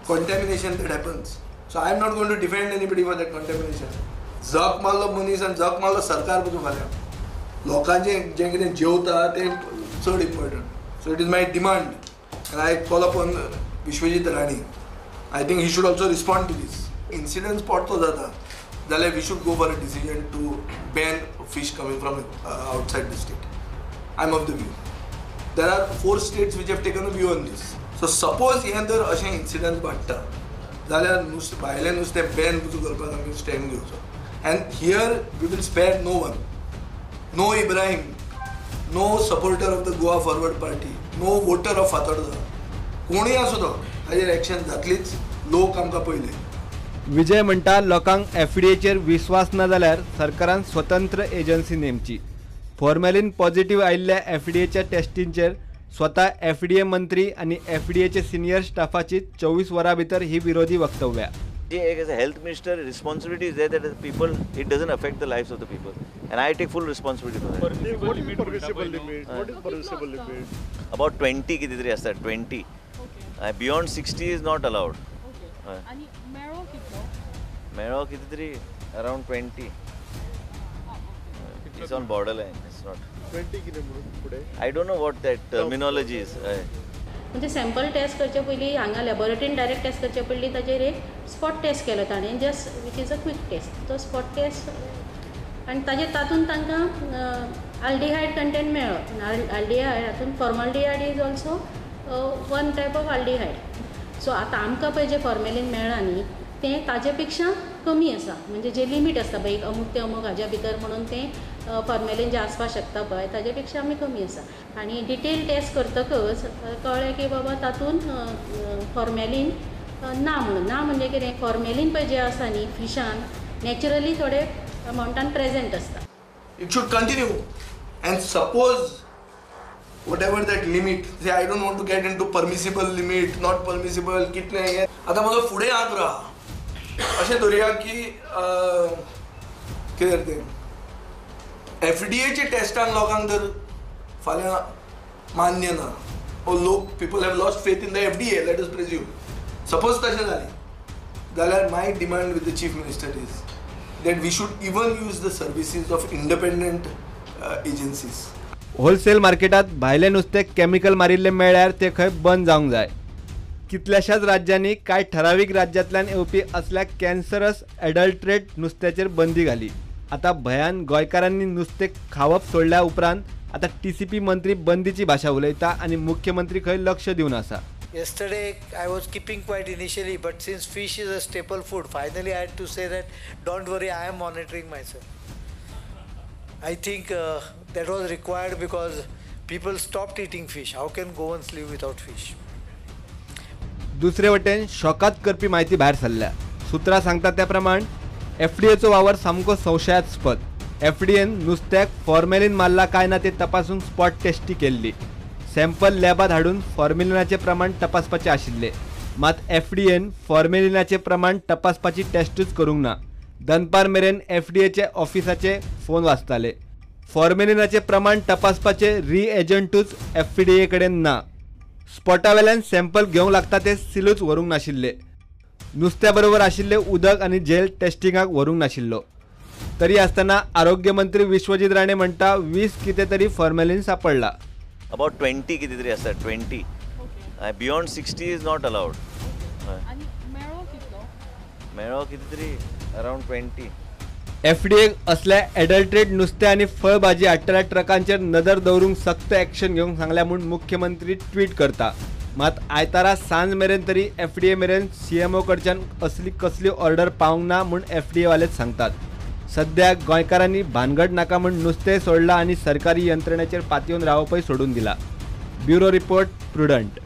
contamination that happens. So I am not going to defend anybody for that contamination. जग मारलो मनीस आनी जग मारलो सरकार पसून फाल्यां लोकांचें जें कितें जेवता तें चड important. So it is my demand and I call upon Vishwajit Rane. I think he should also respond to this. Incident spot to jata, then we should go for a decision to ban fish coming from outside the state. I'm of the view. There are 4 states which have taken a view on this. So suppose here अशें incidents घडटा जाल्यार नुस्तें भायलें नुस्तें ban करपाक आमी stand घेवचो. And here we will spare no one. No Ibrahim, no supporter of the Goa Forward Party, no voter of Fatadda. कोणी आसूं तो हाजेर एक्शन जातलीच. लोक आमकां पयले. विजय म्हणटा लोकांक एफडीएचेर विश्वास ना जाल्यार सरकारान स्वतंत्र एजन्सी नेमची. फॉर्मेलिन पॉझिटिव्ह आयिल्ल्या एफडीएच्या टेस्टींचेर स्वता एफडीए मंत्री आणि एफडीएचे सिनियर स्टाफाची 24 वरां भितर ही विरोधी वक्तव्या. As a health minister, responsibility is there that the people, it doesn't affect the lives of the people, and I take full responsibility for that. What is permissible limit? What is permissible limit? About 20 कितीतरी असतात 20. Beyond 60 is not allowed. आणि मेळो कितलो? मेळो कितीतरी around 20. It's on borderline. It's not. 20 किती म्हणून पुढे? I don't know what that terminology is. म्हणजे सॅम्पल टेस्ट करचे पयलीं हांगा लॅबोरेटरीन डायरेक्ट टेस्ट करचे पयलीं ताजेर एक स्पॉट टेस्ट केलो ताणें just which is a quick test. तो स्पॉट टेस्ट आनी तातूंत तांकां आल्डिहायड कंटेंट मेळ्ळो. आल्डिहायड हातूंत formaldehyde is also one type of aldehyde. So आतां आमकां पळय जें फॉर्मेलीन मेळ्ळां न्ही तें ताजे पेक्षा कमी आसा. म्हणजे जे लिमीट आसता पळय अमूक ते अमूक हाज्या भितर म्हणून तें फॉर्मेलीन जे आसपाक शकता पळय ताजे पेक्षा आमी कमी आसा. आनी डिटेल टेस्ट करतकच कळ्ळें की बाबा तातूंत फॉर्मेलीन ना म्हणून. ना म्हणजे कितें फॉर्मेलीन पळय जें आसा न्ही फिशान नॅचरली थोडे अमावंटान प्रेजेंट आसता. It should continue and suppose whatever that limit, say I don't want to get into permissible limit, not permissible, कितले हे आता म्हजो फुडें हात राहा अशें धरुया की कितें तें एफडीएचे टेस्टान लोकांक जर फाल्यां मान्य ना or लोक people have lost faith in the FDA, let us presume. Suppose तशें जालें जाल्यार my demand with the chief minister is that we should even use the services of independent agencies. Wholesale मार्केटात भायले नुस्तें केमिकल मारिल्ले मेळ्ळ्यार ते खंय बंद जावंक जाय. कितल्याशाच राज्यांनी कांय ठरावीक राज्यांतल्यान येवपी असल्या कॅन्सरस एडल्ट्रेट नुस्त्याचेर बंदी घाली. आता भयान गोंयकारांनी नुस्तें खावप सोडल्या उपरांत आता टीसीपी मंत्री बंदीची भाशा उलयता आणि मुख्यमंत्री खंय लक्ष दिवन आसा. Yesterday I was keeping quiet initially, but since fish is a staple food, finally I had to say that don't worry, I am monitoring myself. I think that was required because people stopped eating fish. How can Goans live without fish? दुसरे वटेन शॉकात करपी माहिती भायर सरल्या. सुत्रां सांगता त्या प्रमाण एफडीएचो वावर सामको संशयास्पद. एफडीएन नुस्त्याक फॉर्मेलिन मारला काय ना ते तपासून स्पॉट टेस्टी केल्ली. सॅम्पल लॅबात हाडून फॉर्मेलिनाचे प्रमाण तपासपाचे आशिल्ले. मात एफडीएन फॉर्मेलिनाचे प्रमाण तपासपाची टेस्टूच करूंक ना. दनपार मेरेन एफडीएचे ऑफिसाचे फोन वाजताले. फॉर्मेलिनाचे प्रमाण तपासपाचे रिएजंटूच एफडीए कडेन ना. स्पॉटा वेल्यान सॅम्पल घेवंक लागता ते सिलूच व्हरूंक नाशिल्ले. नुस्त्या बरोबर आशिल्ले उदक आनी जेल टेस्टिंगाक व्हरूंक नाशिल्लो. तरी आसतना आरोग्य मंत्री विश्वजीत राणे म्हणटा 20 कितें तरी फॉर्मेलिन सापडला. About 20 कितीतरी असतात 20. Beyond 60 is not allowed. आणि मेळो कितलो? मेळो कितीतरी around 20. एफडीए असल्या एडल्ट्रेट नुस्तें आनी फळभाजी हाडटल्या ट्रकांचेर नदर दवरूंक सक्त एक्शन घेवंक सांगल्या म्हूण मुख्यमंत्री ट्वीट करता. मात आयतारा सांज मेरेन तरी एफडीए मेरेन सीएमओ कडच्यान असली कसली ऑर्डर पावंक ना म्हूण एफडीए वालेच सांगतात. सध्या गोंयकारांनी भानगड नाका म्हूण नुस्तें सोडलां आनी सरकारी यंत्रणेचेर पातयेवन रावपय सोडून दिला. Bureau report prudent.